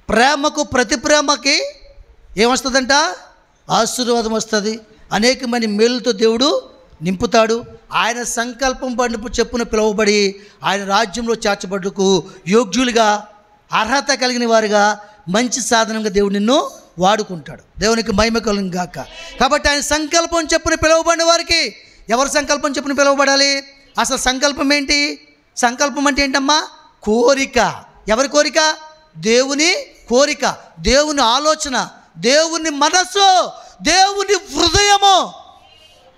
ప్రేమకు ప్రతి ప్రేమకి ఏమొస్తుందంట? ఆశీర్వాదం వస్తుంది. అనేకమైన మేలుతో దేవుడు నింపుతాడు. ఆయన సంకల్పం పడినప్పుడు చెప్పున పిలువబడి ఆయన రాజ్యంలో చేర్చబడ్డకు యోగ్యులుగా, అర్హత కలిగిన వారుగా, మంచి సాధనంగా దేవుడు నిన్ను వాడుకుంటాడు. దేవునికి మహిమ కలుగును గాక. కాబట్టి ఆయన సంకల్పం చెప్పున పిలువబడిన వారికి, ఎవరి సంకల్పం చెప్పున పిలువబడాలి? అసలు సంకల్పం ఏంటి? సంకల్పం అంటే ఏంటమ్మా? కోరిక. ఎవరి కోరిక? దేవుని కోరిక, దేవుని ఆలోచన, దేవుని మనస్సు, దేవుని హృదయము.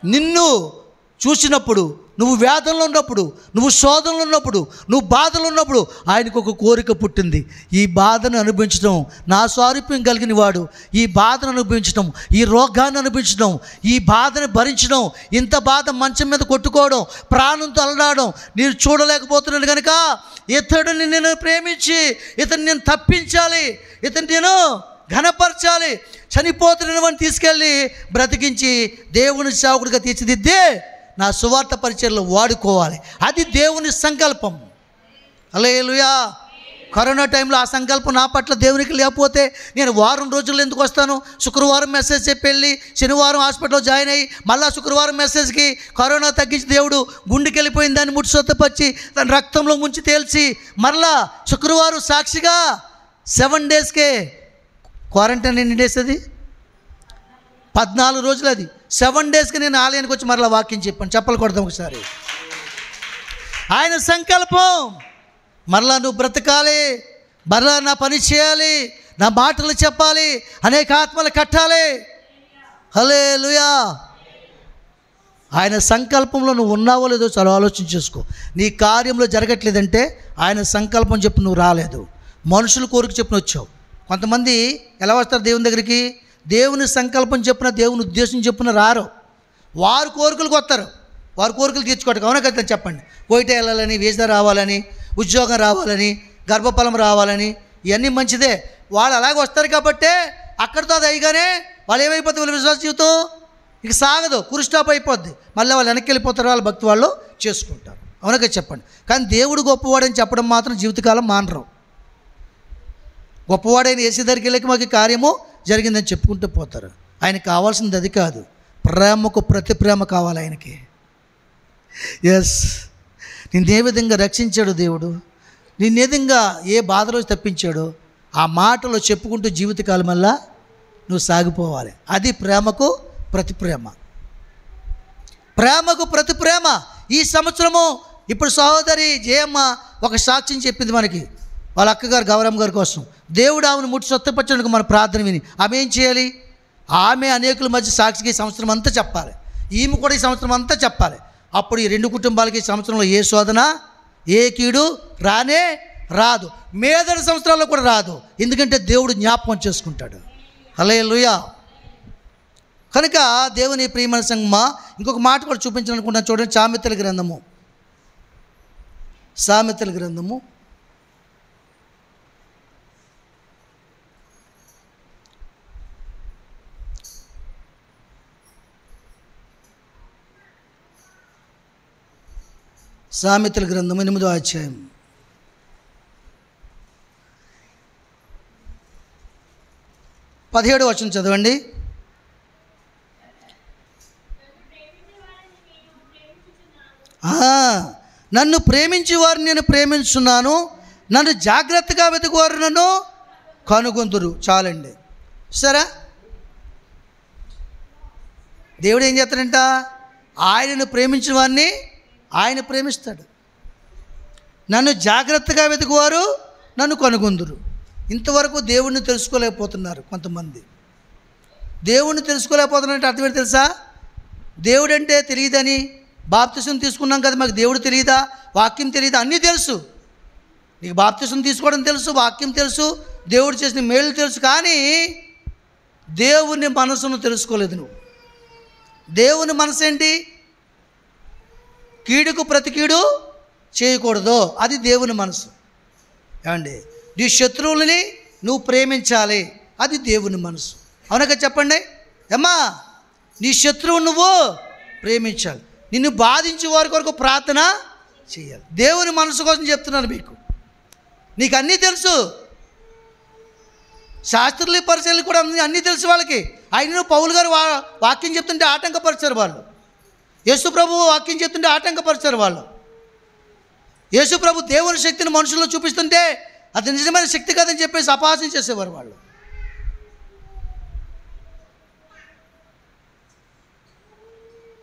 నిన్ను చూసినప్పుడు, నువ్వు వేదనలో ఉన్నప్పుడు, నువ్వు శోధనలో ఉన్నప్పుడు, నువ్వు బాధలో ఉన్నప్పుడు ఆయనకు ఒక కోరిక పుట్టింది. ఈ బాధను అనుభవించడం, నా స్వారూప్యం కలిగిన వాడు ఈ బాధను అనుభవించడం, ఈ రోగాన్ని అనుభవించడం, ఈ బాధను భరించడం, ఇంత బాధ మంచం మీద కొట్టుకోవడం, ప్రాణంతో అలడాడడం నేను చూడలేకపోతున్నాను కనుక ఇతడిని నేను ప్రేమించి ఇతన్ని నేను తప్పించాలి, ఇతన్ని నేను ఘనపరచాలి, చనిపోతున్న వాడిని తీసుకెళ్ళి బ్రతికించి దేవుని సేవకుడిగా తీర్చిదిద్ది నా సువార్త పరిచర్యలో వాడుకోవాలి. అది దేవుని సంకల్పం. హల్లెలూయా. కరోనా టైంలో ఆ సంకల్పం నా పట్ల దేవునికి లేకపోతే నేను వారం రోజుల్లో ఎందుకు వస్తాను? శుక్రవారం మెసేజ్ చెప్పి వెళ్ళి శనివారం హాస్పిటల్లో జాయిన్ అయ్యి మళ్ళీ శుక్రవారం మెసేజ్కి కరోనా తగ్గించి దేవుడు గుండెకి వెళ్ళిపోయిన దాన్ని ముట్టి స్వతపరిచి తన రక్తంలో ముంచి తేల్చి మరలా శుక్రవారం సాక్షిగా 7 డేస్కే క్వారంటైన్. ఎన్ని డేస్ అది? 14 రోజులు. అది 7 డేస్కి నేను ఆలయానికి వచ్చి మరలా వాక్యం చెప్పాను. చెప్పలు కొడదాం ఒకసారి. ఆయన సంకల్పం మరలా నువ్వు బ్రతకాలి, మరలా నా పని చేయాలి, నా మాటలు చెప్పాలి, అనేక ఆత్మలు కట్టాలి. హల్లెలూయా. ఆయన సంకల్పంలో నువ్వు ఉన్నావో లేదో చాలా ఆలోచన చేసుకో. నీ కార్యంలో జరగట్లేదంటే ఆయన సంకల్పం చెప్పు నువ్వు రాలేదు, మనుషుల కోరిక చెప్పున వచ్చావు. కొంతమంది ఎలా వస్తారు దేవుని దగ్గరికి? దేవుని సంకల్పం చెప్పిన, దేవుని ఉద్దేశం చెప్పిన రారు. వారు కోరికలకు వస్తారు, వారి కోరికలు తీర్చుకోవటం. అవునా కదా? చెప్పండి. కోయిట వెళ్ళాలని, వీసా రావాలని, ఉద్యోగం రావాలని, గర్భఫలం రావాలని, ఇవన్నీ మంచిదే. వాళ్ళు అలాగే వస్తారు కాబట్టే అక్కడితో అది అయ్యగానే వాళ్ళు ఏమైపోతుంది? వాళ్ళ విశ్వాస జీవితం ఇక సాగదు, కురుస్టాప్ అయిపోద్ది. మళ్ళీ వాళ్ళు వెనక్కి వెళ్ళిపోతారు, వాళ్ళ భక్తి వాళ్ళు చేసుకుంటారు. అవునా కదా? చెప్పండి. కానీ దేవుడు గొప్పవాడని చెప్పడం మాత్రం జీవితకాలం మానరు. గొప్పవాడైన యేసు దగ్గరికి వెళ్ళి మాకు కార్యము జరిగిందని చెప్పుకుంటూ పోతారు. ఆయనకు కావాల్సింది అది కాదు, ప్రేమకు ప్రతి ప్రేమ కావాలి ఆయనకి. ఎస్, నిన్నే విధంగా రక్షించాడు దేవుడు, నిన్నే విధంగా ఏ బాధలో తప్పించాడో ఆ మాటలో చెప్పుకుంటూ జీవితకాలం వల్ల నువ్వు సాగిపోవాలి. అది ప్రేమకు ప్రతి ప్రేమ. ప్రేమకు ప్రతి ప్రేమ. ఈ సంవత్సరము ఇప్పుడు సహోదరి జయమ్మ ఒక సాక్ష్యం చెప్పింది మనకి, వాళ్ళ అక్కగారు గౌరమ్మ గారి కోసం. దేవుడు ఆమెను ముట్టి స్వస్థపరచడానికి మన ప్రార్థన విని ఆమె ఏం చేయాలి? ఆమె అనేకుల మధ్య సాక్షికి ఈ సంవత్సరం అంతా చెప్పాలి, ఈమె కూడా ఈ సంవత్సరం అంతా చెప్పాలి. అప్పుడు ఈ 2 కుటుంబాలకి ఈ సంవత్సరంలో ఏ శోధన, ఏ కీడు రానే రాదు. మేదటి సంవత్సరాల్లో కూడా రాదు. ఎందుకంటే దేవుడు జ్ఞాపకం చేసుకుంటాడు. హల్లెలూయా. కనుక దేవుని ప్రియమైన సంగమా, ఇంకొక మాట కూడా చూపించాలనుకుంటున్నాను. చూడండి, సామెతల గ్రంథము, సామెతల గ్రంథము 8వ అధ్యాయం 17వ వచనం చదవండి. నన్ను ప్రేమించే వారిని నేను ప్రేమించున్నాను, నన్ను జాగ్రత్తగా వెతుకువారు నన్ను కనుగొందురు. చాలండి. సరే, దేవుడు ఏం చేస్తాడంట? ఆయనను ప్రేమించిన వారిని ఆయన ప్రేమిస్తాడు. నన్ను జాగ్రత్తగా వెతుకువారు నన్ను కనుగొందురు. ఇంతవరకు దేవుణ్ణి తెలుసుకోలేకపోతున్నారు కొంతమంది. దేవుణ్ణి తెలుసుకోలేకపోతున్నారంటే అర్థం ఏంటి తెలుసా? దేవుడు అంటే తెలియదని, బాప్తిసం తీసుకున్నాం కదా మాకు దేవుడు తెలియదా, వాక్యం తెలియదా? అన్నీ తెలుసు. నీకు బాప్తిసం తీసుకోవడం తెలుసు, వాక్యం తెలుసు, దేవుడు చేసిన మేలు తెలుసు, కానీ దేవుని మనసును తెలుసుకోలేదు నువ్వు. దేవుని మనసు ఏంటి? కీడుకు ప్రతి కీడు చేయకూడదు, అది దేవుని మనసు. ఏమండి? నీ శత్రువులని నువ్వు ప్రేమించాలి, అది దేవుని మనసు. అవునగా చెప్పండి అమ్మా. నీ శత్రువు నువ్వు ప్రేమించాలి, నిన్ను బాధించే వారి కొరకు ప్రార్థన చేయాలి. దేవుని మనసు కోసం చెప్తున్నాను మీకు. నీకు అన్నీ తెలుసు, శాస్త్రులు పరిచయాలు కూడా అన్నీ తెలుసు వాళ్ళకి. ఆయన పౌలు గారు వాక్యం చెప్తుంటే ఆటంకపరిచారు వాళ్ళు. యేసు ప్రభు వాక్యం చెప్తుంటే ఆటంకపరిచారు వాళ్ళు. యేసు ప్రభు దేవుని శక్తిని మనుషుల్లో చూపిస్తుంటే అది నిజమైన శక్తి కాదని చెప్పేసి అపహాస్యం చేసేవారు వాళ్ళు.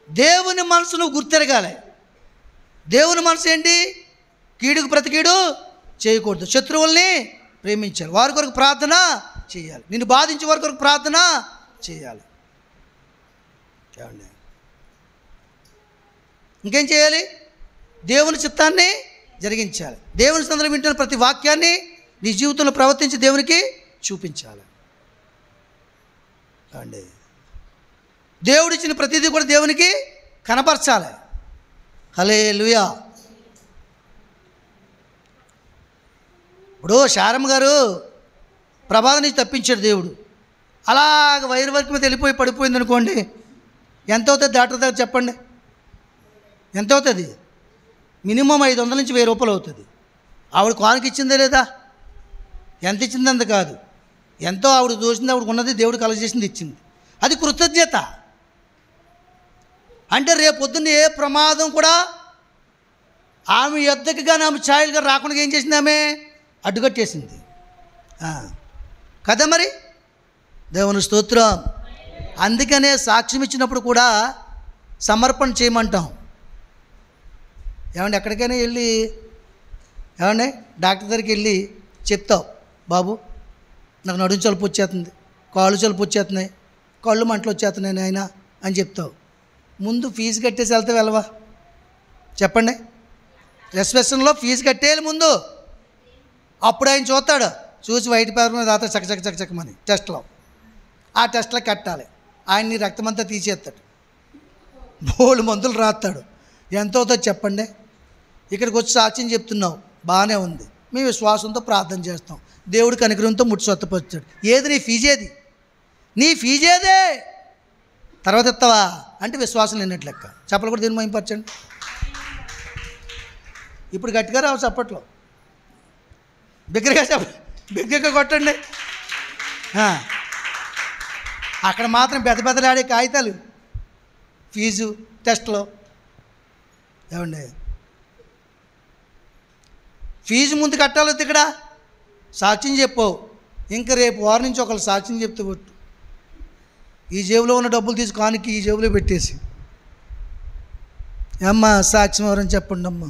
దేవుని మనసును గుర్తెరగాలి. దేవుని మనసు ఏంటి? కీడుకు ప్రతి కీడు చేయకూడదు, శత్రువుల్ని ప్రేమించాలి, వారి కొరకు ప్రార్థన చేయాలి, నిన్ను బాధించే వారి కొరకు ప్రార్థన చేయాలి. ఇంకేం చేయాలి? దేవుని చిత్తాన్ని జరిగించాలి. దేవుని సందర్భం వింటున్న ప్రతి వాక్యాన్ని నీ జీవితంలో ప్రవర్తించి దేవునికి చూపించాలి. అండి దేవుడిచ్చిన ప్రతిదీ కూడా దేవునికి కనపరచాలి. హల్లెలూయా. ఇప్పుడు శారమ్మ గారు ప్రమాదం నుంచి తప్పించాడు దేవుడు. అలాగ వైర్ వర్క్ మీద వెళ్ళిపోయి పడిపోయింది అనుకోండి, ఎంత అవుతుంది డాక్టర్ దగ్గర చెప్పండి? ఎంత అవుతుంది? మినిమం 500 నుంచి 1000 రూపాయలు అవుతుంది. ఆవిడ కానుక ఇచ్చిందే లేదా? ఎంత ఇచ్చింది అంత కాదు, ఎంతో ఆవిడ దోసింది, ఆవిడకు ఉన్నది దేవుడు కలగజేసింది ఇచ్చింది. అది కృతజ్ఞత. అంటే రేపు పొద్దున్న ఏ ప్రమాదం కూడా ఆమె యొద్దకు కానీ ఆమె ఛాయలుగా రాకుండా ఏం చేసింది? ఆమె అడ్డుకట్టేసింది కదా. మరి దేవుని స్తోత్రం. అందుకనే సాక్ష్యం ఇచ్చినప్పుడు కూడా సమర్పణ చేయమంటాం. ఏమండి ఎక్కడికైనా వెళ్ళి ఏమండి డాక్టర్ దగ్గరికి వెళ్ళి చెప్తావు, బాబు నాకు నడుము చలుపు వచ్చేస్తుంది, కాళ్ళు చలుపు వచ్చేస్తున్నాయి, కళ్ళు మంటలు వచ్చేస్తున్నాయి ఆయన అని చెప్తావు. ముందు ఫీజు కట్టేసి వెళ్తే వెళ్ళవా? చెప్పండి. రిసెప్షన్లో ఫీజు కట్టేయాలి ముందు. అప్పుడు ఆయన చూస్తాడు, చూసి వైట్ పేపర్ మీద రాత చక్క చక్క చక్క చక్కమని టెస్ట్లో. ఆ టెస్ట్లో కట్టాలి. ఆయన నీ రక్తమంతా తీసేస్తాడు, బోళ్ళు మందులు రాస్తాడు. ఎంత అవుతుందో చెప్పండి? ఇక్కడికి వచ్చి సాక్ష్యం చెప్తున్నావు, బాగానే ఉంది, మీ విశ్వాసంతో ప్రార్థన చేస్తాం, దేవుడి కనికరంతో ముట్టి స్వత్తపరుస్తాడు. ఏది నీ ఫీజేది? నీ ఫీజేదే. తర్వాత ఇస్తావా అంటే విశ్వాసం లేనట్లు లెక్క. చెప్పలు కూడా దీన్ని మైంపరచండి. ఇప్పుడు గట్టిగా రావు చప్పట్లో, బిగ్గరగా చెప్ప, బిగ్గరగా కొట్టండి. అక్కడ మాత్రం బెదబెదలాడే కాగితాలు, ఫీజు, టెస్ట్లో. ఏమండి ఫీజు ముందు కట్టాలి. ఇక్కడ సాక్ష్యం చెప్పవు, ఇంకా రేపు వారం నుంచి ఒకళ్ళు సాక్ష్యం చెప్తే కొట్టు. ఈ జేబులో ఉన్న డబ్బులు తీసి కానికి ఈ జేబులో పెట్టేసి, అమ్మ సాక్ష్యం ఎవరని చెప్పండి అమ్మ.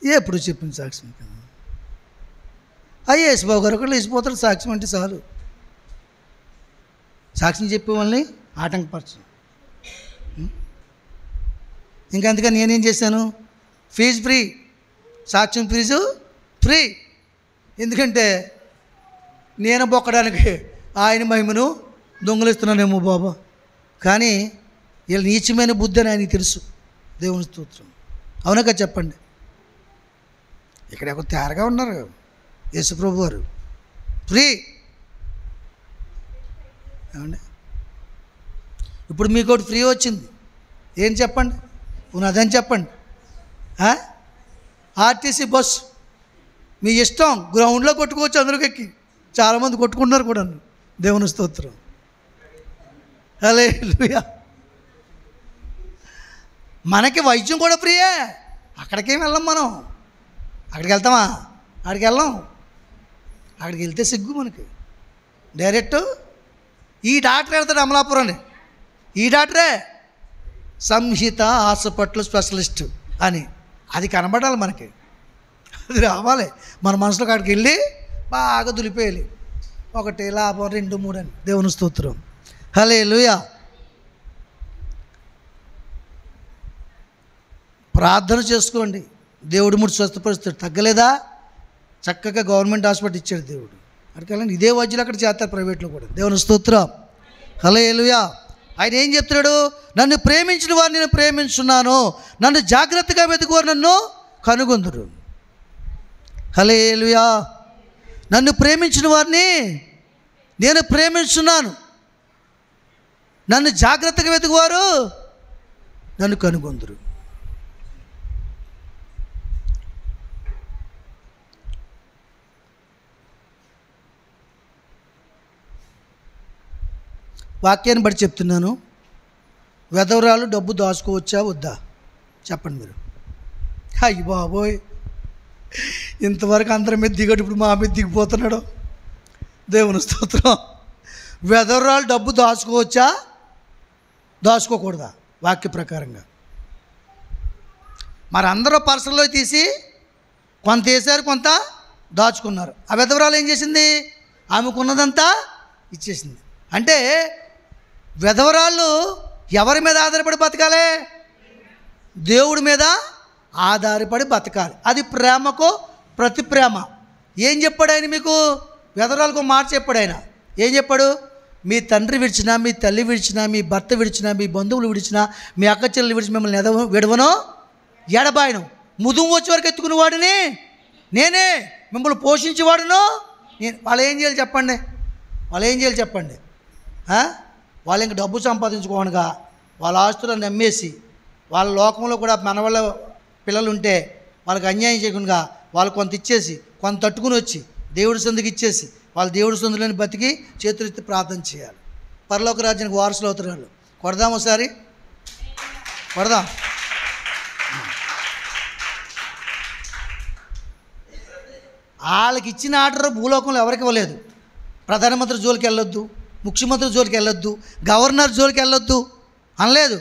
ఎప్పుడు చెప్పింది సాక్ష్యం కదా? ఐఏఎస్ బాబు గారు ఒకళ్ళు వేసిపోతాడు సాక్ష్యం అంటే చాలు. సాక్ష్యం చెప్పే వాళ్ళని ఆటంకపరచు. ఇంకంతగా నేనేం చేశాను? ఫీజు ఫ్రీ, సాక్ష్యం ఫీజు ఫ్రీ. ఎందుకంటే నేను బొక్కడానికి ఆయన మహిమను దొంగలిస్తున్నానేమో బాబా, కానీ వీళ్ళ నీచమైన బుద్ధి అని ఆయనకి తెలుసు. దేవుని స్తోత్రం. అవునా కదా చెప్పండి? ఇక్కడ ఒక తేరగా ఉన్నారు యేసుప్రభు వారు. ఫ్రీ. ఏమండి ఇప్పుడు మీకు ఒకటి ఫ్రీ వచ్చింది, ఏం చెప్పండి? ఉన్నదని చెప్పండి. ఆర్టీసీ బస్సు మీ ఇష్టం, గ్రౌండ్లో కొట్టుకోవచ్చు, అందరికి ఎక్కి. చాలామంది కొట్టుకుంటున్నారు కూడా. దేవుని స్తోత్రం. హల్లెలూయా. మనకి వైద్యం కూడా ఫ్రీయే. అక్కడికేం వెళ్ళాం మనం. అక్కడికి వెళ్తామా? అక్కడికి వెళ్ళాం. అక్కడికి వెళ్తే సిగ్గు మనకి. డైరెక్ట్ ఈ డాక్టర్ వెళ్తాడు అమలాపురం, ఈ డాక్టరే సంహిత హాస్పిటల్ స్పెషలిస్ట్ అని. అది కనబడాలి మనకి, అది రావాలి మన మనసులో. కాడికి వెళ్ళి బాగా దులిపేయాలి. 1 లాభం 2 3 అని. దేవుని స్తోత్రం. హల్లెలూయా. ప్రార్థన చేసుకోండి, దేవుడు ముడి స్వస్థపరుస్తాడు. తగ్గలేదా? చక్కగా గవర్నమెంట్ హాస్పిటల్ ఇచ్చాడు దేవుడు. అక్కడికి వెళ్ళండి. ఇదే వైద్యులు అక్కడ చేస్తారు ప్రైవేట్లో కూడా. దేవుని స్తోత్రం. హల్లెలూయా. ఆయన ఏం చెప్తున్నాడు? నన్ను ప్రేమించిన వారిని నేను ప్రేమించున్నాను, నన్ను జాగ్రత్తగా వెతుకువారు నన్ను కనుగొందురు. హల్లెలూయా. నన్ను ప్రేమించిన వారిని నేను ప్రేమించున్నాను, నన్ను జాగ్రత్తగా వెతుకువారు నన్ను కనుగొందురు. వాక్యాన్ని బట్టి చెప్తున్నాను. వెధవరాలు డబ్బు దాచుకోవచ్చా వద్దా చెప్పండి మీరు. అయ్యి బాబోయ్, ఇంతవరకు అందరి మీద దిగడు, ఇప్పుడు మా మీద దిగిపోతున్నాడు. దేవుని స్తోత్రం. వెధవరాలు డబ్బు దాచుకోవచ్చా దాచుకోకూడదా వాక్య ప్రకారంగా? మరి అందరూ పర్సల్లో తీసి కొంత వేసారు, కొంత దాచుకున్నారు. ఆ వెధవరాలు ఏం చేసింది? ఆమెకున్నదంతా ఇచ్చేసింది. అంటే వెధవరాళ్ళు ఎవరి మీద ఆధారపడి బతకాలి? దేవుడి మీద ఆధారపడి బతకాలి. అది ప్రేమకు ప్రతి ప్రేమ. ఏం చెప్పాడు ఆయన మీకు? వెధవరాలకు మాట చెప్పాడు ఆయన. ఏం చెప్పాడు? మీ తండ్రి విడిచినా, మీ తల్లి విడిచినా, మీ భర్త విడిచినా, మీ బంధువులు విడిచినా, మీ అక్క చెల్లెలు విడిచి మిమ్మల్ని విడవను ఎడబాయను. ముదుము వచ్చే వరకు ఎత్తుకునే వాడిని నేనే, మిమ్మల్ని పోషించేవాడును నేను. వాళ్ళు ఏం చేయాలి చెప్పండి? వాళ్ళు ఏం చేయాలి చెప్పండి? వాళ్ళు ఇంక డబ్బు సంపాదించుకోనగా వాళ్ళ ఆస్తులను నమ్మేసి, వాళ్ళ లోకంలో కూడా మన వాళ్ళ పిల్లలు ఉంటే వాళ్ళకి అన్యాయం చేయకుండా వాళ్ళు కొంత ఇచ్చేసి, కొంత తట్టుకుని వచ్చి దేవుడి సందుకు ఇచ్చేసి, వాళ్ళు దేవుడి సందులని బతికి చేతులెత్తి ప్రార్థన చేయాలి. పరలోక రాజ్యానికి వారసులు అవుతారు వాళ్ళు. కొడదాం ఒకసారి, కొడదాం. వాళ్ళకి ఇచ్చిన ఆర్డర్ భూలోకంలో ఎవరికి ఇవ్వలేదు. ప్రధానమంత్రి జోలికి వెళ్ళొద్దు, ముఖ్యమంత్రి జోలికి వెళ్ళొద్దు, గవర్నర్ జోలికి వెళ్ళొద్దు అనలేదు.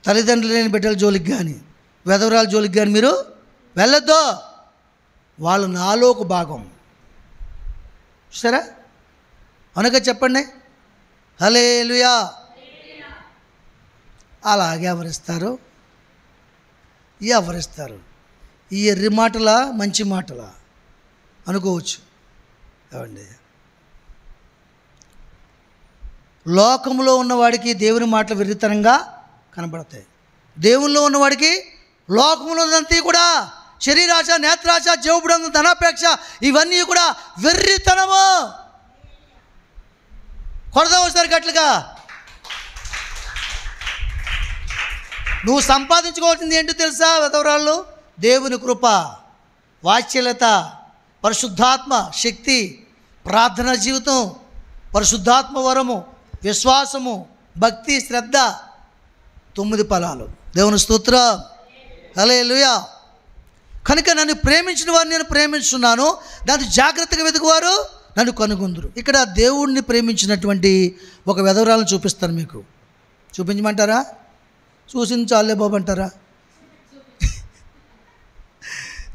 తల్లిదండ్రులు లేని బిడ్డల జోలికి కానీ, వెధవరాల జోలికి కానీ మీరు వెళ్ళొద్దు. వాళ్ళు నాలో ఒక భాగం. సరే అనగా చెప్పండి హల్లెలూయా. అలాగే ఎవరిస్తారు? ఈ ఎర్రి మాటలా మంచి మాటలా అనుకోవచ్చు. ఏమండి, లోకంలో ఉన్నవాడికి దేవుని మాటలు వెర్రితనంగా కనబడతాయి. దేవుల్లో ఉన్నవాడికి లోకంలో ఉన్నదంతా కూడా శరీరాశ, నేత్రాశ, జీవబుడంగం, ధనాపేక్ష ఇవన్నీ కూడా వెర్రితనము. కొడదాం ఒకసారి గట్లుగా. నువ్వు సంపాదించుకోవాల్సింది ఏంటో తెలుసా వెధవరాళ్ళు? దేవుని కృప, వాత్సల్యత, పరిశుద్ధాత్మ శక్తి, ప్రార్థనా జీవితం, పరిశుద్ధాత్మ వరము, విశ్వాసము, భక్తి, శ్రద్ధ, 9 ఫలాలు. దేవుని స్తోత్రం. హల్లెలూయా. కనుక నన్ను ప్రేమించిన వారిని నేను ప్రేమించున్నాను, దాన్ని జాగ్రత్తగా వెతుకువారు నన్ను కనుగొందురు. ఇక్కడ దేవుడిని ప్రేమించినటువంటి ఒక వెధవరాలను చూపిస్తాను మీకు. చూపించమంటారా? చూసింది చాలే బాబు అంటారా?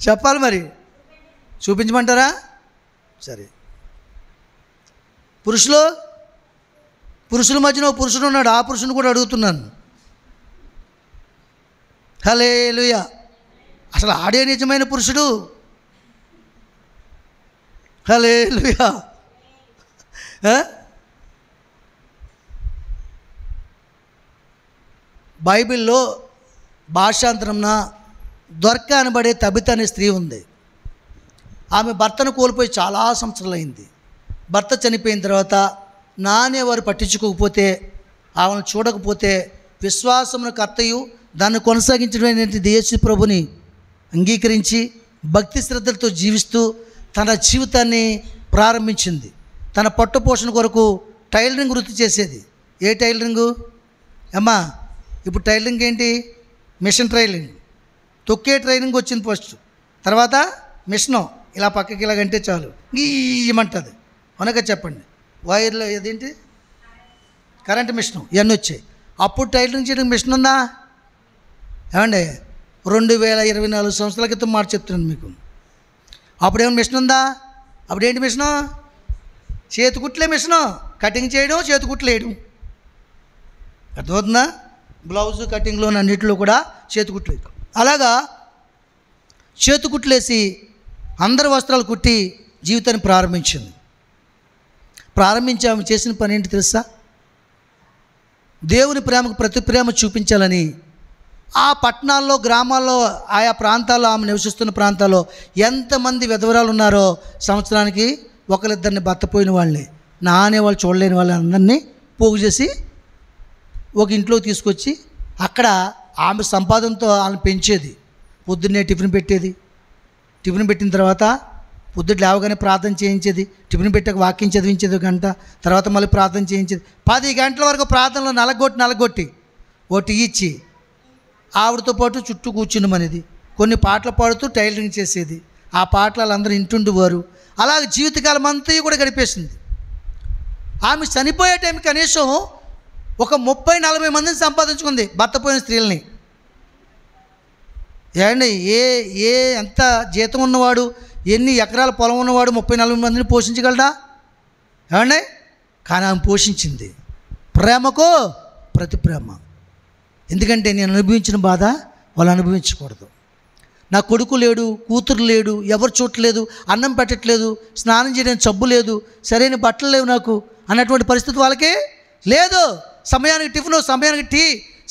చెప్పాలి మరి. చూపించమంటారా? సరే. పురుషుల మధ్యన ఒక పురుషుడు ఉన్నాడు. ఆ పురుషుని కూడా అడుగుతున్నాను. హల్లెలూయా. అసలు ఆడే నిజమైన పురుషుడు. హల్లెలూయా. బైబిల్లో భాషాంతరంన దొర్క అనబడే తబిత అనే స్త్రీ ఉంది. ఆమె భర్తను కోల్పోయి చాలా సంవత్సరాలు అయింది. భర్త చనిపోయిన తర్వాత నానేవారు పట్టించుకోకపోతే, ఆమెను చూడకపోతే, విశ్వాసమును కర్తయు దాన్ని కొనసాగించడం యేసు ప్రభుని అంగీకరించి భక్తి శ్రద్ధలతో జీవిస్తూ తన జీవితాన్ని ప్రారంభించింది. తన పట్టుపోషణ కొరకు టైలరింగ్ వృత్తి చేసేది. ఏ టైలరింగు అమ్మా? ఇప్పుడు టైలరింగ్ ఏంటి? Machine tailoring. తొక్కే ట్రైనింగ్ వచ్చింది ఫస్ట్, తర్వాత మిషను ఇలా పక్కకి ఇలాగంటే చాలు గీయమంటుంది. అనగా చెప్పండి, వైర్లో ఏదేంటి కరెంట్ మిషను ఇవన్నీ వచ్చాయి. అప్పుడు టైలరింగ్ చేయడానికి మిషన్ ఉందా? ఏమండి, 2024 సంవత్సరాల క్రితం మాట చెప్తున్నాను మీకు. అప్పుడేమైనా మిషన్ ఉందా? అప్పుడేంటి మిషను? చేతికుట్లే మిషను. కటింగ్ చేయడం, చేతికుట్లు వేయడం. అర్థమవుతుందా? బ్లౌజు కటింగ్లో అన్నింటిలో కూడా చేతికుట్లు వేయడం. అలాగా చేతికుట్లేసి అందరి వస్త్రాలు కుట్టి జీవితాన్ని ప్రారంభించింది. ఆమె చేసిన పని ఏంటి తెలుసా? దేవుని ప్రేమకు ప్రతి ప్రేమ చూపించాలని ఆ పట్టణాల్లో, గ్రామాల్లో, ఆయా ప్రాంతాల్లో, ఆమె నివసిస్తున్న ప్రాంతాల్లో ఎంతమంది విధవరాలు ఉన్నారో సంవత్సరానికి ఒకరిద్దరిని బతపోయిన వాళ్ళని, నానే వాళ్ళు చూడలేని వాళ్ళందరినీ పోగు చేసి ఒక ఇంట్లోకి తీసుకొచ్చి అక్కడ ఆమె సంపాదనతో వాళ్ళని పెంచేది. పొద్దున్నే టిఫిన్ పెట్టేది. టిఫిన్ పెట్టిన తర్వాత పొద్దుట లేవగానే ప్రార్థన చేయించేది, టిఫిన్ పెట్టాక వాక్యం చదివించేది 1 గంట, తర్వాత మళ్ళీ ప్రార్థన చేయించేది. 10 గంటల వరకు ప్రార్థనలో నలగొట్టి ఒకటి ఇచ్చి ఆవిడతో పాటు చుట్టూ కూర్చుండమనేది. కొన్ని పాటలు పాడుతూ టైలరింగ్ చేసేది. ఆ పాటలు వాళ్ళందరూ వింటుండేవారు. అలాగే జీవితకాలం అంతా కూడా గడిపేసింది. ఆమె చనిపోయే టైం కనీసం ఒక 30-40 మందిని సంపాదించుకుంది, భర్త పోయిన స్త్రీలని. ఏమండి, ఎంత జీతం ఉన్నవాడు, ఎన్ని ఎకరాల పొలం ఉన్నవాడు 30-40 మందిని పోషించగలడా? ఏమండి, కానీ ఆమె పోషించింది. ప్రేమకు ప్రతి ప్రేమ. ఎందుకంటే నేను అనుభవించిన బాధ వాళ్ళు అనుభవించకూడదు. నా కొడుకు లేడు, కూతురు లేడు, ఎవరు చూడలేదు, అన్నం పెట్టట్లేదు, స్నానం చేయడానికి సబ్బు లేదు, సరైన బట్టలు లేవు నాకు అన్నటువంటి పరిస్థితి వాళ్ళకి లేదు. సమయానికి టిఫిను, సమయానికి టీ,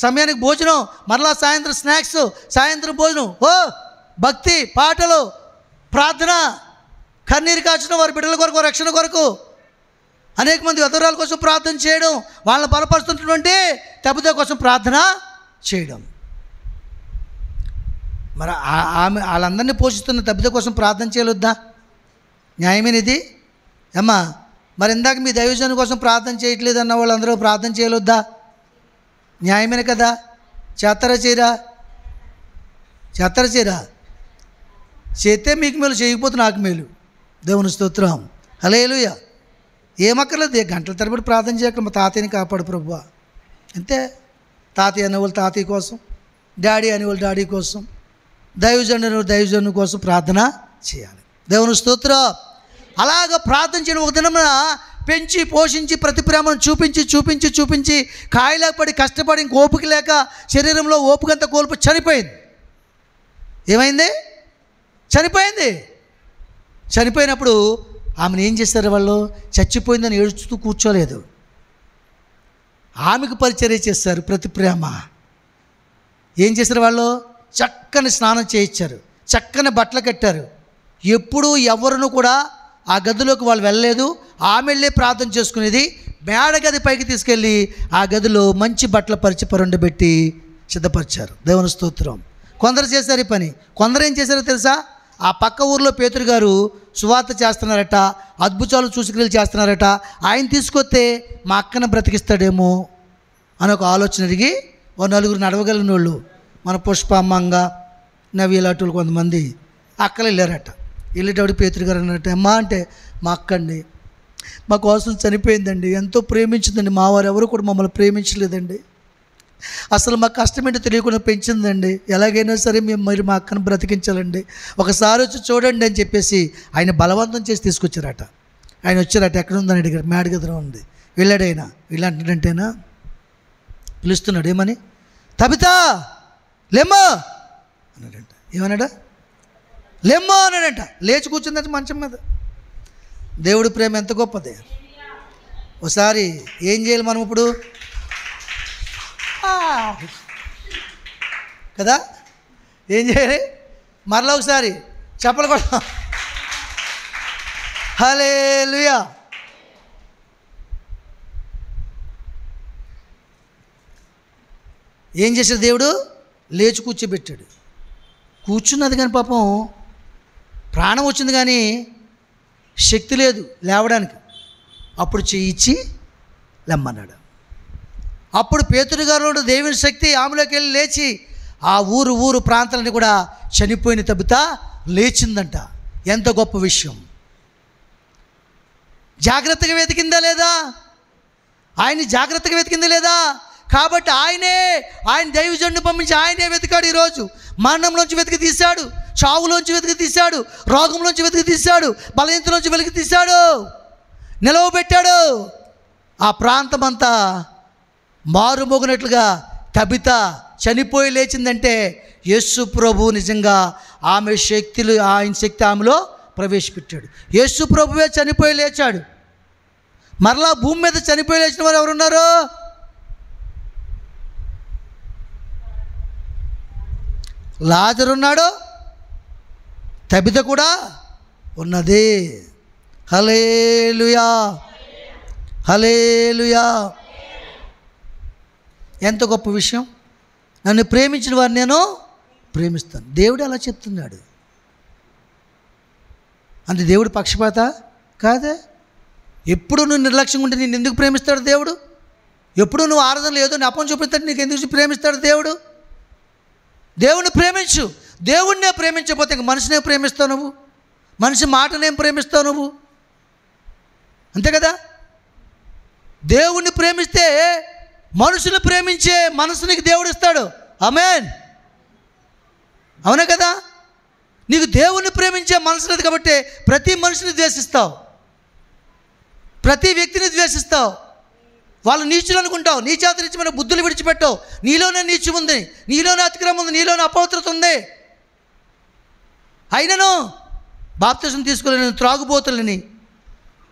సమయానికి భోజనం, మరలా సాయంత్రం స్నాక్స్, సాయంత్రం భోజనం, భక్తి పాటలు, ప్రార్థన, కన్నీరు కాచడం, వారి బిడ్డల కొరకు, రక్షణ కొరకు, అనేక మంది విధవరాల కోసం ప్రార్థన చేయడం, వాళ్ళని బలపరుస్తున్నటువంటి తబితా కోసం ప్రార్థన చేయడం. మరి ఆమె వాళ్ళందరినీ పోషిస్తున్న తబితా కోసం ప్రార్థన చేయలేద్దా? న్యాయమేనిది అమ్మా? మరి ఇందాక మీ దైవజనం కోసం ప్రార్థన చేయట్లేదు అన్న వాళ్ళందరూ ప్రార్థన చేయలేద్దా? న్యాయమేనే కదా? చేస్తారా చేయరా? చేస్తే మీకు మేలు, చేయకపోతే నాకు మేలు. దేవుని స్తోత్రం. హల్లెలూయా. ఏమక్కర్లేదు, గంటల తరబడి ప్రార్థన చేయక మా తాతయ్యని కాపాడు ప్రభువా అంతే. తాతయ్య అనేవాళ్ళు తాతయ్య కోసం, డాడీ అనేవాళ్ళు డాడీ కోసం, దైవజను కోసం ప్రార్థన చేయాలి. దేవుని స్తోత్రం. అలాగ ప్రార్థన చేయడం. ఒక దినమున పెంచి పోషించి ప్రతి ప్రేమను చూపించి కాయలేక పడి కష్టపడి ఇంక ఓపిక లేక శరీరంలో ఓపికంతా కోల్పోయి చనిపోయింది. ఏమైంది? చనిపోయినప్పుడు ఆమెను ఏం చేశారు వాళ్ళు? చచ్చిపోయిందని ఏడుస్తూ కూర్చోలేదు, ఆమెకు పరిచర్య చేశారు. ప్రతి ప్రేమ ఏం చేశారు వాళ్ళు? చక్కని స్నానం చేయించారు, చక్కని బట్టలు కట్టారు. ఎప్పుడూ ఎవరును కూడా ఆ గదిలోకి వాళ్ళు వెళ్ళలేదు. ఆమె వెళ్ళే ప్రార్థన చేసుకునేది. మేడ గది పైకి తీసుకెళ్ళి ఆ గదిలో మంచి బట్టలు పరిచి పరుండబెట్టి సిద్ధపరిచారు. దేవుని స్తోత్రం. కొందరు చేశారు ఈ పని. కొందరు ఏం చేశారో తెలుసా? ఆ పక్క ఊర్లో పేతురు గారు సువార్త చేస్తున్నారట, అద్భుతాలు సూచక్రియలు చేస్తున్నారట. ఆయన తీసుకొస్తే మా అక్కను బ్రతికిస్తాడేమో అని ఒక ఆలోచన అడిగి 4 నడవగలిగిన వాళ్ళు, మన పుష్ప అమ్మంగా నవ్వి ఇలాంటి కొంతమంది అక్కలు వెళ్ళారట. వెళ్ళేటప్పుడు పేతురు గారు అన్నట్టు, అమ్మా అంటే మా అక్క అండి, మా కోసం చనిపోయిందండి, ఎంతో ప్రేమించిందండి, మా వారు ఎవరు కూడా మమ్మల్ని ప్రేమించలేదండి, అసలు మా కష్టం ఏంటో తెలియకుండా పెంచిందండి, ఎలాగైనా సరే మీరు మా అక్కను బ్రతికించాలండి, ఒకసారి వచ్చి చూడండి అని చెప్పేసి ఆయన బలవంతం చేసి తీసుకొచ్చారట. ఆయన వచ్చారట, ఎక్కడ ఉందని అడిగారు. మేడ గదిలో ఉంది. వెళ్ళాడు. ఆయన వెళ్ళంటేనా పిలుస్తున్నాడు. ఏమని? తబితా లేమ్మా అన్నాడంట. ఏమన్నాడా? లేమ్మా అన్నాడంట. లేచి కూర్చుందంట మంచం మీద. దేవుడి ప్రేమ ఎంత గొప్పది. ఒకసారి ఏం చేయాలి మనం ఇప్పుడు కదా? ఏం చేయాలి? మరలా ఒకసారి చెప్పలు కూడా. హల్లెలూయా. ఏం చేశాడు దేవుడు? లేచి కూర్చోబెట్టాడు. కూర్చున్నది కానీ పాపం ప్రాణం వచ్చింది కానీ శక్తి లేదు లేవడానికి. అప్పుడు చేయించి లెమ్మన్నాడు. అప్పుడు పేతురు గారు దేవుని శక్తి ఆమెలోకి వెళ్ళి లేచి ఆ ఊరు ప్రాంతాలని కూడా చనిపోయిన తబితా లేచిందంట. ఎంత గొప్ప విషయం. జాగ్రత్తగా వెతికిందా లేదా? ఆయన్ని జాగ్రత్తగా వెతికిందా లేదా? కాబట్టి ఆయన దైవజనుడిని పంపించి ఆయనే వెతికాడు. ఈరోజు మరణంలోంచి వెతికి తీశాడు, చావులోంచి వెతికి తీశాడు, రోగంలోంచి వెతికి తీశాడు, బలహీనతలోంచి వెతికి తీశాడు, నిలవబెట్టాడు. ఆ ప్రాంతమంతా మారుమోగినట్లుగా తబితా చనిపోయి లేచిందంటే యేసు ప్రభు నిజంగా ఆమె శక్తులు, ఆయన శక్తి ఆమెలో ప్రవేశపెట్టాడు. యేసు ప్రభువే చనిపోయి లేచాడు. మరలా భూమి మీద చనిపోయి లేచిన వారు ఎవరున్నారు? లాజరు ఉన్నాడు, తబిత కూడా ఉన్నది. హల్లెలూయా, హల్లెలూయా. ఎంత గొప్ప విషయం. నన్ను ప్రేమించిన వారిని నేను ప్రేమిస్తాను. దేవుడు అలా చెప్తున్నాడు. అంత దేవుడు పక్షపాత కాదే. ఎప్పుడు నువ్వు నిర్లక్ష్యంగా ఉంటే నేను ఎందుకు ప్రేమిస్తాడు దేవుడు? ఎప్పుడు నువ్వు ఆరాధన లేదో నెపం చూపిస్తాడు నీకు ఎందుకు ప్రేమిస్తాడు దేవుడు? దేవుణ్ణి ప్రేమించు. దేవుణ్ణే ప్రేమించకపోతే ఇంక మనిషినే ప్రేమిస్తావు నువ్వు, మనిషి మాటనేం ప్రేమిస్తావు నువ్వు? అంతే కదా. దేవుణ్ణి ప్రేమిస్తే మనుషులు ప్రేమించే మనసు నీకు దేవుడు ఇస్తాడు. ఆమేన్. అవునా కదా. నీకు దేవుణ్ణి ప్రేమించే మనసు లేదు కాబట్టి ప్రతి మనిషిని ద్వేషిస్తావు, ప్రతి వ్యక్తిని ద్వేషిస్తావు. వాళ్ళు నీచులు అనుకుంటావు, నీచాతిరీచమైన బుద్ధులు విడిచిపెట్టావు. నీలోనే నీచం ఉంది, నీలోనే అతిక్రమం ఉంది, నీలోనే అపవిత్రత ఉంది. అయినను బాప్తిసం తీసుకోలేని త్రాగుబోతులని,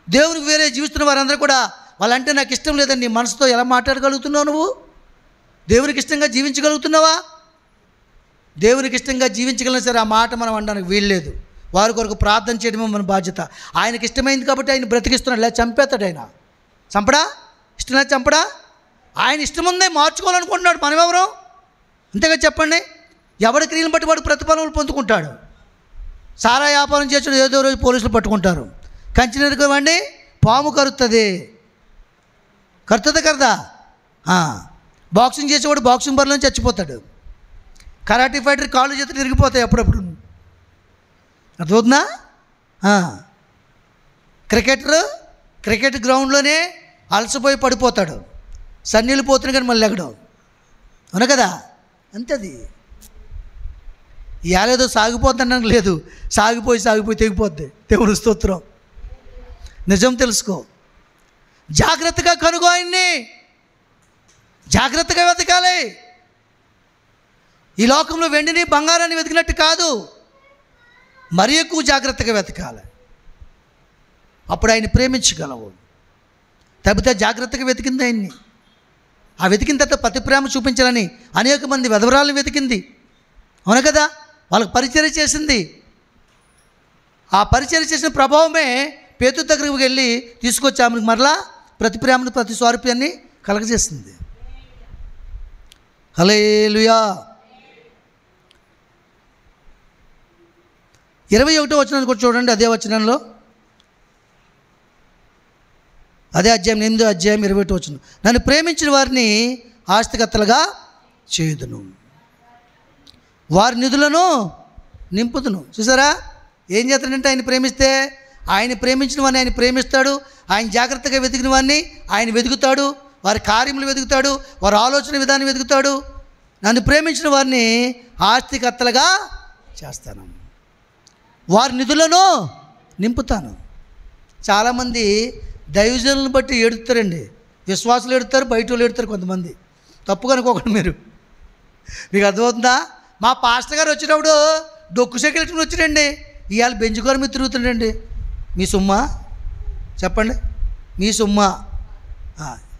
దేవునికి వేరే జీవిస్తున్న వారందరూ కూడా వాళ్ళంటే నాకు ఇష్టం లేదని నీ మనసుతో ఎలా మాట్లాడగలుగుతున్నావు? నువ్వు దేవునికి ఇష్టంగా జీవించగలుగుతున్నావా? దేవునికి ఇష్టంగా జీవించగలిగినా సరే ఆ మాట మనం అనడానికి వీల్లేదు. వారి కొరకు ప్రార్థన చేయడమే మన బాధ్యత. ఆయనకి ఇష్టమైంది కాబట్టి ఆయన బ్రతికిస్తున్నాడు, లేదా చంపేస్తాడు. ఆయన చంపడా? ఇష్టం లేదు చంపడా? ఆయన ఇష్టం ఉందే మార్చుకోవాలనుకుంటున్నాడు. మనం ఎవరు? అంతేగా చెప్పండి. ఎవరి క్రియలను బట్టి వాడు ప్రతిఫలం పొందుకుంటాడు. సారా వ్యాపారం చేసాడు, ఏదో రోజు పోలీసులు పట్టుకుంటారు. కంచినీరుకు ఇవ్వండి, పాము కరుతుంది. కరుతుంది కదా. బాక్సింగ్ చేసేవాడు బాక్సింగ్ బరిలో చచ్చిపోతాడు. కరాటీ ఫైటర్ కాళ్ళు చేతులు తిరిగిపోతాయి అప్పుడప్పుడు. అర్థమవుతుందా? క్రికెట్ గ్రౌండ్లోనే అలసిపోయి పడిపోతాడు, సన్నీళ్ళు పోతున్నాయి కానీ మళ్ళీ ఎక్కడం. అవును కదా. అంతేది. ఏదో సాగిపోతానని లేదు, సాగిపోయి తెగిపోద్ది. దేవుని స్తోత్రం. నిజం తెలుసుకో, జాగ్రత్తగా కనుగో, ఆయన్ని జాగ్రత్తగా వెతకాలి. ఈ లోకంలో వెండిని బంగారాన్ని వెతికినట్టు కాదు, మరి ఎక్కువ జాగ్రత్తగా వెతకాలి. అప్పుడు ఆయన ప్రేమించగలవు. తప్పితే జాగ్రత్తగా వెతికింది ఆయన్ని. ఆ వెతికిన తర్వాత పతి ప్రేమ చూపించాలని అనేక మంది వెధవరాలను వెతికింది. అవును కదా. వాళ్ళకి పరిచర్య చేసింది. ఆ పరిచర్య చేసిన ప్రభావమే పేతురు దగ్గరికి వెళ్ళి తీసుకొచ్చి ఆమెకు మరలా ప్రతి ప్రేమను ప్రతి స్వారూప్యాన్ని కలగజేసింది. హల్లెలూయా. 21వ వచనాన్ని కూడా చూడండి. అదే వచనంలో, అదే అధ్యాయం 8వ అధ్యాయం 21వ వచనం. నన్ను ప్రేమించిన వారిని ఆస్తికర్తలుగా చేయుదును, వారి నిధులను నింపుదును. చూసారా ఏం చేస్తాడంటే, ఆయన ప్రేమిస్తే ఆయన ప్రేమించిన వారిని ఆయన ప్రేమిస్తాడు. ఆయన జాగ్రత్తగా వెతికిన వారిని ఆయన వెతుకుతాడు, వారి కార్యములు వెతుకుతాడు, వారి ఆలోచన విధానం వెతుకుతాడు. నన్ను ప్రేమించిన వారిని ఆస్తికర్తలుగా చేస్తాను, వారి నిధులను నింపుతాను. చాలామంది దైవజనులను బట్టి ఏడుతారండి. విశ్వాసులు ఏడుతారు, బయట వాళ్ళు ఏడుతారు. కొంతమంది తప్పు కనుకోకండి మీరు. మీకు అర్థమవుతుందా? మా పాస్టర్ గారు వచ్చేటప్పుడు డొక్కు సెక్రటరీని వచ్చాడండి, ఇవాళ బెంచుకోరు మీరు తిరుగుతుండండి. మీ సొమ్మా చెప్పండి, మీ సొమ్మా?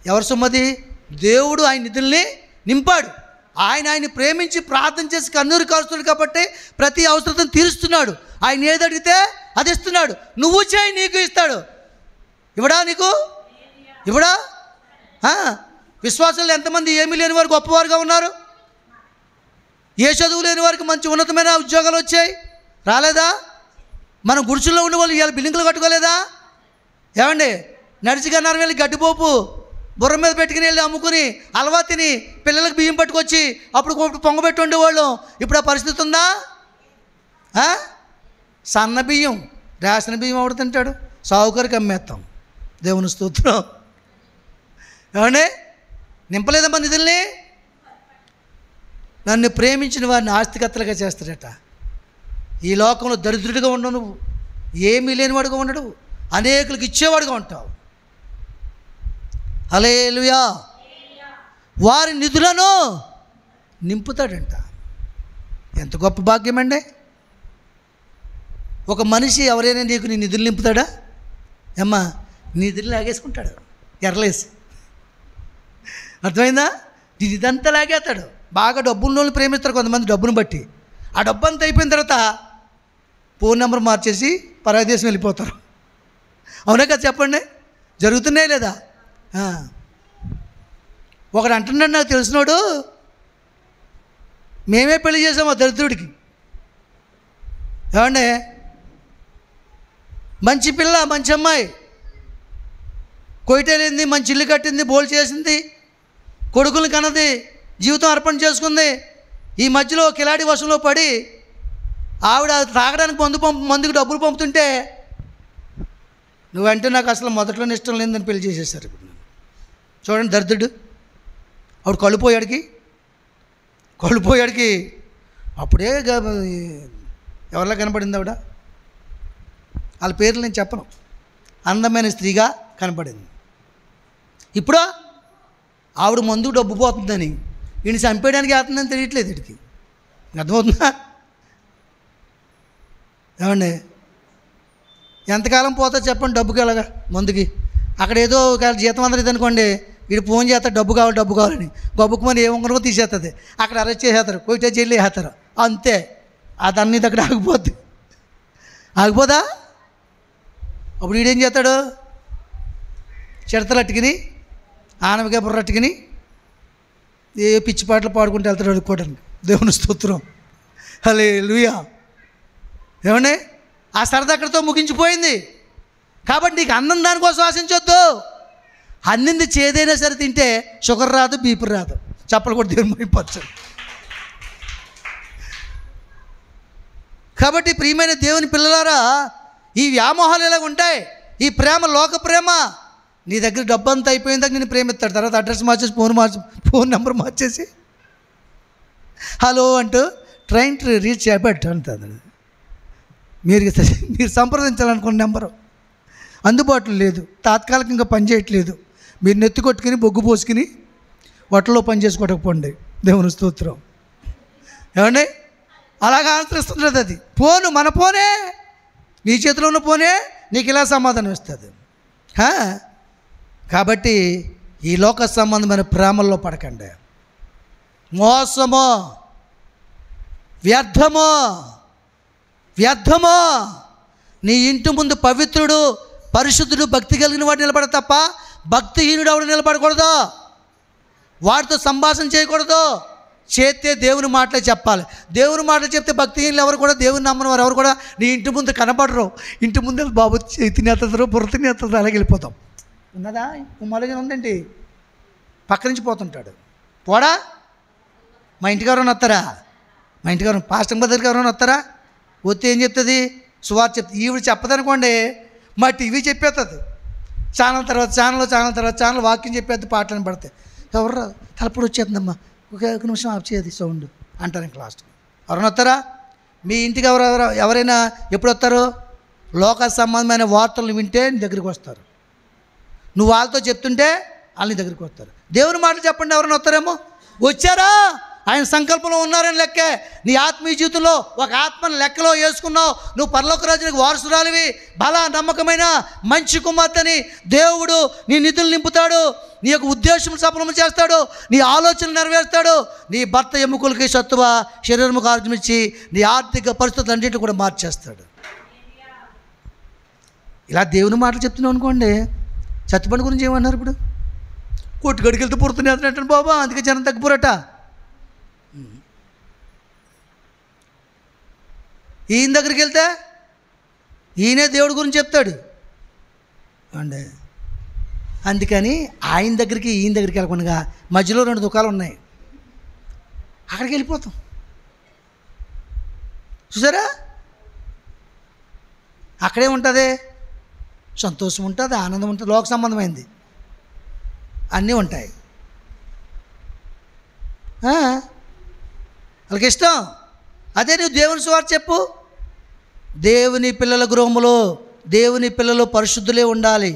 ఎవరి సొమ్మది? దేవుడు ఆయన నిధుల్ని నింపాడు. ఆయన ప్రేమించి ప్రార్థన చేసి కన్నూరు కారుస్తున్నాడు కాబట్టి ప్రతి అవసరతను తీరుస్తున్నాడు. ఆయన ఏది అడిగితే అది ఇస్తున్నాడు. నువ్వు చేయి, నీకు ఇస్తాడు. ఇవ్వడా? నీకు ఇవ్వడా? విశ్వాసంలో ఎంతమంది ఏమీ లేని వారు గొప్పవారుగా ఉన్నారు? ఏ చదువు లేని వారికి మంచి ఉన్నతమైన ఉద్యోగాలు వచ్చాయి, రాలేదా? మనం గుడిసెల్లో ఉండే వాళ్ళు ఇవాళ బిల్డింగులు కట్టుకోలేదా? ఏమండి, నడిచిగన్నారు వెళ్ళి గడ్డిపోపు బుర్ర మీద పెట్టుకుని వెళ్ళి అమ్ముకుని అలవా తిని పిల్లలకు బియ్యం పట్టుకొచ్చి అప్పుడు పొంగబెట్టి ఉండేవాళ్ళు. ఇప్పుడు ఆ పరిస్థితి ఉందా? సన్న బియ్యం, రేషన్ బియ్యం ఎవడు తింటాడు? సావుకారికి అమ్మేస్తాం. దేవుని స్తోత్రం. ఏమండి, నింపలేదమ్మా నిధుల్ని. నన్ను ప్రేమించిన వారిని ఆస్తికర్తలుగా చేస్తాడట. ఈ లోకంలో దరిద్రుడిగా ఉండవు, నువ్వు ఏమీ లేనివాడుగా ఉండడు, అనేకులకు ఇచ్చేవాడుగా ఉంటావు. హల్లెలూయా. వారి నిధులను నింపుతాడంట. ఎంత గొప్ప భాగ్యం అండి. ఒక మనిషి ఎవరైనా నీకు నీ నిధులు నింపుతాడా? అమ్మా, నీ నిధులు లాగేసుకుంటాడు ఎర్రలేసి. అర్థమైందా? ఇదంతా లాగేస్తాడు. బాగా డబ్బుల్లోని ప్రేమిస్తారు కొంతమంది డబ్బును బట్టి. ఆ డబ్బు అంతా అయిపోయిన తర్వాత ఫోన్ నెంబర్ మార్చేసి పరదేశం వెళ్ళిపోతారు. అవునా కదా చెప్పండి, జరుగుతున్నాయి లేదా? ఒకడు అంటున్నాడు, నాకు తెలిసినోడు, మేమే పెళ్లి చేసాము ఆ దరిద్రుడికి. ఏమండి, మంచి పిల్ల, మంచి అమ్మాయి, కొయిటెళ్ళింది, మంచి ఇల్లు కట్టింది, బోల్ చేసింది, కొడుకులు కన్నది, జీవితం అర్పణ చేసుకుంది. ఈ మధ్యలో కిలాడి వశంలో పడి ఆవిడ తాగడానికి మందుకు డబ్బులు పంపుతుంటే నువ్వంటే నాకు అసలు మొదట్లోనే ఇష్టం లేదని పెళ్లి చేసేసారు. ఇప్పుడు చూడండి దరిద్రుడు. ఆవిడ కళ్ళుపోయాడికి అప్పుడే ఎవరిలా కనపడింది ఆవిడ. వాళ్ళ పేర్లు నేను చెప్పను. అందమైన స్త్రీగా కనపడింది. ఇప్పుడు ఆవిడ మందుకు డబ్బు పోతుందని ఈయన చంపేయడానికి అవుతుందని తెలియట్లేదు. వీడికి అర్థమవుతుందా? ఏమండి, ఎంతకాలం పోతా చెప్పండి డబ్బుకి ఎలాగా మందుకి. అక్కడ ఏదో ఒకవేళ జీతం అందలేదు అనుకోండి, వీడు ఫోన్ చేస్తాడు డబ్బు కావాలని. గబ్బుకు మరి ఏమనుకో తీసేస్తుంది. అక్కడ అరెస్ట్ చేసేస్తారు, కొయిటే జైలు వేసేస్తారు. అంతే, అదన్నీ దగ్గర ఆగిపోదా? అప్పుడు వీడేం చేస్తాడు? చిడతలు అట్టుకుని, ఆనవగా బుర్రట్టుకుని ఏ పిచ్చి పాటలు పాడుకుంటూ వెళ్తాడు అడుక్కోవడానికి. దేవుని స్తోత్రం, హల్లెలూయా. ఏమండి, ఆ సరదా అక్కడితో ముగించిపోయింది. కాబట్టి నీకు అన్నం దానికోసం ఆశించొద్దు. అన్నింది చేదైనా సరే తింటే షుగర్ రాదు, బీపీ రాదు. చెప్పలు కూడా దేవుని మహిమపరచండి. కాబట్టి ప్రియమైన దేవుని పిల్లలారా, ఈ వ్యామోహాలు ఇలాగ ఉంటాయి. ఈ ప్రేమ లోక ప్రేమ. నీ దగ్గర డబ్బు అంతా అయిపోయిందాక నేను ప్రేమిస్తాడు. తర్వాత అడ్రస్ మార్చేసి ఫోన్ నెంబర్ మార్చేసి హలో అంటూ ట్రైన్ టు రీచ్ అబౌట్ అంటుంది. మీరు సంప్రదించాలనుకున్న నెంబరు అందుబాటులో లేదు, తాత్కాలికంగా పనిచేయట్లేదు. మీరు నెత్తి కొట్టుకుని బొగ్గు పోసుకుని వాటిలో పని చేసుకోవటకపోండి. దేవుని స్తోత్రం. ఏమండి, అలాగా ఆన్సరిస్తున్నది అది. ఫోను మన ఫోనే, నీ చేతిలో ఉన్న ఫోనే నీకు ఇలా సమాధానం ఇస్తుంది. కాబట్టి ఈ లోక సంబంధమైన ప్రేమల్లో పడకండి. మోసమో, వ్యర్థమో. నీ ఇంటి ముందు పవిత్రుడు, పరిశుద్ధుడు, భక్తి కలిగిన వాడు నిలబడ తప్ప భక్తిహీనుడు ఎవడు నిలబడకూడదు. వాడితో సంభాషణ చేయకూడదు. చేస్తే దేవుని మాటలే చెప్పాలి. దేవుని మాటలు చెప్తే భక్తిహీనులు ఎవరు కూడా, దేవుని నమ్మని వారు ఎవరు కూడా నీ ఇంటి ముందు కనబడరు. ఇంటి ముందు బాబు తినేస్తారు, బుర్ర తినేస్తారు, అలాగే వెళ్ళిపోతాం. ఉన్నదా? మళ్ళీ ఉందండి, పక్క నుంచి పోతుంటాడు. పోడా, మా ఇంటికి ఎవరైనా వస్తారా? మా ఇంటికి ఎవరైనా పాస్టర్ బద్దరికి ఎవరైనా వస్తారా? వస్తే ఏం చెప్తుంది? సువార్త చెప్తుంది. ఈవిడ చెప్పదనుకోండి, మా టీవీ చెప్పేస్తుంది. ఛానల్ తర్వాత ఛానల్ వాక్యం చెప్పేది, పాటలను పడతాయి. ఎవరు తలపడి వచ్చేస్తుందమ్మా, ఒక నిమిషం ఆఫ్ చేయదు సౌండ్ అంటారు. ఇంక లాస్ట్ ఎవరైనా వస్తారా? మీ ఇంటికి ఎవరైనా ఎప్పుడు వస్తారు? లోక సంబంధమైన వార్తలు వింటే నీ దగ్గరికి వస్తారు. నువ్వు వాళ్ళతో చెప్తుంటే వాళ్ళు నీ దగ్గరికి వస్తారు. దేవుని మాటలు చెప్పండి, ఎవరైనా వస్తారేమో. వచ్చారా? ఆయన సంకల్పంలో ఉన్నారని లెక్కే. నీ ఆత్మీయ జీవితంలో ఒక ఆత్మను లెక్కలో వేసుకున్నావు. నువ్వు పరలోక రాజ్యానికి వారసురాలివి, బల నమ్మకమైన మంచి కుమార్తెని. దేవుడు నీ నిధులు నింపుతాడు, నీ యొక్క ఉద్దేశం సఫలం చేస్తాడు, నీ ఆలోచనలు నెరవేరుస్తాడు. నీ భర్త ఎముకలకి సత్తువ, శరీరముకు ఆరోగ్యం ఇచ్చి నీ ఆర్థిక పరిస్థితులు అన్నింటినీ కూడా మార్చేస్తాడు. ఇలా దేవుని మాటలు చెప్తున్నావు అనుకోండి. సత్యపండు గురించి ఏమన్నారు? ఇప్పుడు కొట్టుగడికి వెళ్తే పుడుతున్నాయి అంటే బాబా, అందుకే జనం తగ్గిపోరట. ఈయన దగ్గరికి వెళ్తే ఈయనే దేవుడి గురించి చెప్తాడు అండి. అందుకని ఆయన దగ్గరికి ఈయన దగ్గరికి వెళ్ళకుండా మధ్యలో 2 దుకాలు ఉన్నాయి, అక్కడికి వెళ్ళిపోతాం. చూసారా? అక్కడే ఉంటుంది, సంతోషం ఉంటుంది, ఆనందం ఉంటుంది, లోక సంబంధమైంది అన్నీ ఉంటాయి. వాళ్ళకి ఇష్టం. అదే నువ్వు దేవుని సువార్త చెప్పు. దేవుని పిల్లల గృహములో దేవుని పిల్లలు పరిశుద్ధులే ఉండాలి.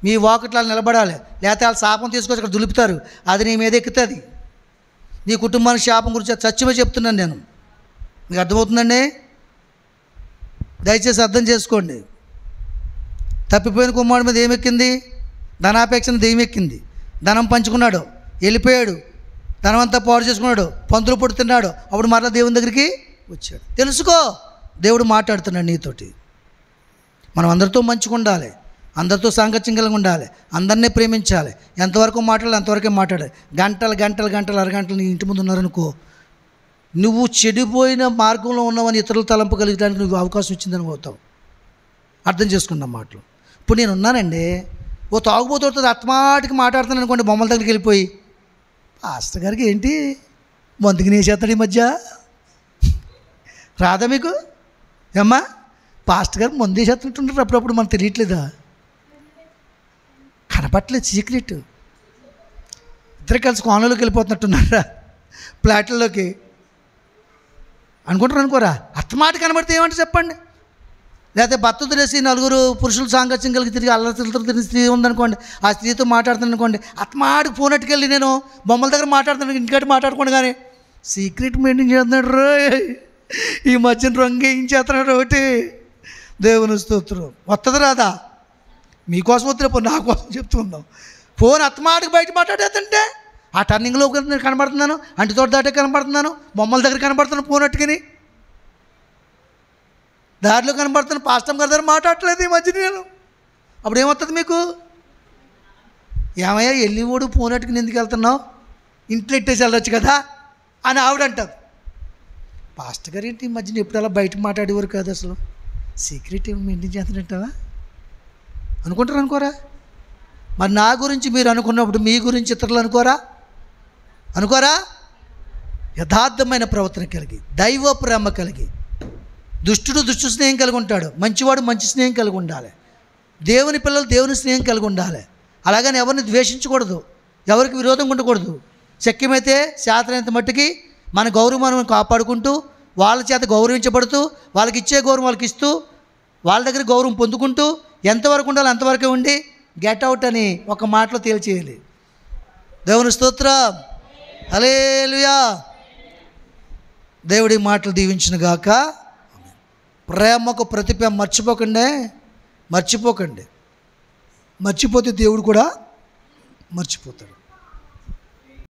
మీ వాకిట్లో నిలబడాలి. లేకపోతే వాళ్ళు శాపం తీసుకొచ్చి అక్కడ దులుపుతారు, అది నీ మీద ఎక్కుతుంది. నీ కుటుంబానికి శాపం గురించి సత్యమే చెప్తున్నాను నేను. మీకు అర్థమవుతుందండి? దయచేసి అర్థం చేసుకోండి. తప్పిపోయిన కుమారుడి మీద ఏమెక్కింది? ధనాపేక్షను దెయ్యమెక్కింది. ధనం పంచుకున్నాడు, వెళ్ళిపోయాడు, ధనమంతా పాడు చేసుకున్నాడు, పంతులు పుడుతున్నాడు. అప్పుడు మరలా దేవుని దగ్గరికి వచ్చాడు. తెలుసుకో, దేవుడు మాట్లాడుతున్నాడు నీతోటి. మనం అందరితో మంచిగా ఉండాలి, అందరితో సాంగత్యం కలిగి ఉండాలి, అందరినీ ప్రేమించాలి. ఎంతవరకు మాట్లాడాలి అంతవరకే మాట్లాడాలి. గంటలు అరగంటలు నీ ఇంటి ముందు ఉన్నారనుకో, నువ్వు చెడిపోయిన మార్గంలో ఉన్నావని ఇతరులు తలంపు కలిగడానికి నువ్వు అవకాశం ఇచ్చిందని పోతావు. అర్థం చేసుకున్న మాటలు. ఇప్పుడు నేను ఉన్నానండి, ఓ తాగుబోతుడుతుంది అత్తమాటికి మాట్లాడుతాను అనుకోండి, బొమ్మల దగ్గరికి వెళ్ళిపోయి, పాస్టర్ గారికి ఏంటి మందుకి నేసేస్తాడు ఈ మధ్య, రాదా మీకు ఏమ్మా? పాస్టర్ గారు మందు వేసేస్తుంటారు అప్పుడప్పుడు, మనకు తెలియట్లేదా? కనపట్లేదు, సీక్రెట్. ఇద్దరు కలిసి కోనలోకి వెళ్ళిపోతున్నట్టున్నారా ప్లాట్లలోకి అనుకుంటారు అనుకోరా? అత్తమాట కనబడితే ఏమంటే చెప్పండి. లేకపోతే భర్త తెలిసి నలుగురు పురుషులు సాంగత్యం కలిగి తిరిగి అల్లరితో తిరిగి స్త్రీ ఉందనుకోండి, ఆ స్త్రీతో మాట్లాడుతాను అనుకోండి, అత్తమాటికి ఫోన్ అట్టుకెళ్ళి నేను బొమ్మల దగ్గర మాట్లాడుతాను, ఇంటికట్టి మాట్లాడుకోండి, కానీ సీక్రెట్ మెయింటైన్ చేస్తున్నాడు రో. ఈ మధ్యన రంగు ఏం చేస్తున్నాడు ఒకటి. దేవుని స్తోత్రం. వస్తుంది రాదా? మీకోసం వద్దులేపో, నా కోసం చెప్తున్నాం. ఫోన్ అత్తమాటికి బయట మాట్లాడేదంటే ఆ టర్నింగ్లో నేను కనబడుతున్నాను, అంటి తోట దాటే కనబడుతున్నాను, బొమ్మల దగ్గర కనబడుతున్నాను, ఫోన్ అట్టుకుని దారిలో కనబడుతున్నాను, పాస్టర్ గారి దగ్గర మాట్లాడట్లేదు ఈ మధ్య నేను. అప్పుడు ఏమవుతుంది మీకు? ఏమయ్యా వెళ్ళివాడు ఫోన్ అట్టుకుని ఎందుకు వెళ్తున్నావు, ఇంట్లో ఇట్టేసి వెళ్ళొచ్చు కదా అని ఆవిడ అంటారు. పాస్టర్ గారు ఏంటి ఈ మధ్యన ఎప్పుడు అలా బయట మాట్లాడేవారు కాదు, అసలు సీక్రెట్ ఏమి మెయింటైన్ చేస్తానంటావా అనుకుంటారు అనుకోరా? మరి నా గురించి మీరు అనుకున్నప్పుడు మీ గురించి ఇతరులు అనుకోరా? యథార్థమైన ప్రవర్తన కలిగి, దైవ ప్రేమ కలిగి, దుష్టుడు దుష్టు స్నేహం కలిగి ఉంటాడు, మంచివాడు మంచి స్నేహం కలిగి ఉండాలి, దేవుని పిల్లలు దేవుని స్నేహం కలిగి ఉండాలి. అలాగని ఎవరిని ద్వేషించకూడదు, ఎవరికి విరోధంగా ఉండకూడదు. శక్యమైతే శాస్త్రైనంత మట్టుకి మన గౌరవం కాపాడుకుంటూ, వాళ్ళ చేత గౌరవించబడుతూ, వాళ్ళకి ఇచ్చే గౌరవం వాళ్ళకి ఇస్తూ, వాళ్ళ దగ్గర గౌరవం పొందుకుంటూ, ఎంతవరకు ఉండాలో అంతవరకే ఉండి గెట్ అవుట్ అని ఒక మాటలో తేల్చేయాలి. దేవుని స్తోత్రం, హల్లెలూయా. దేవుడి మాటలు దీవించును గాక. ప్రేమకు ప్రతిభ మర్చిపోకండి. మర్చిపోతే దేవుడు కూడా మర్చిపోతాడు.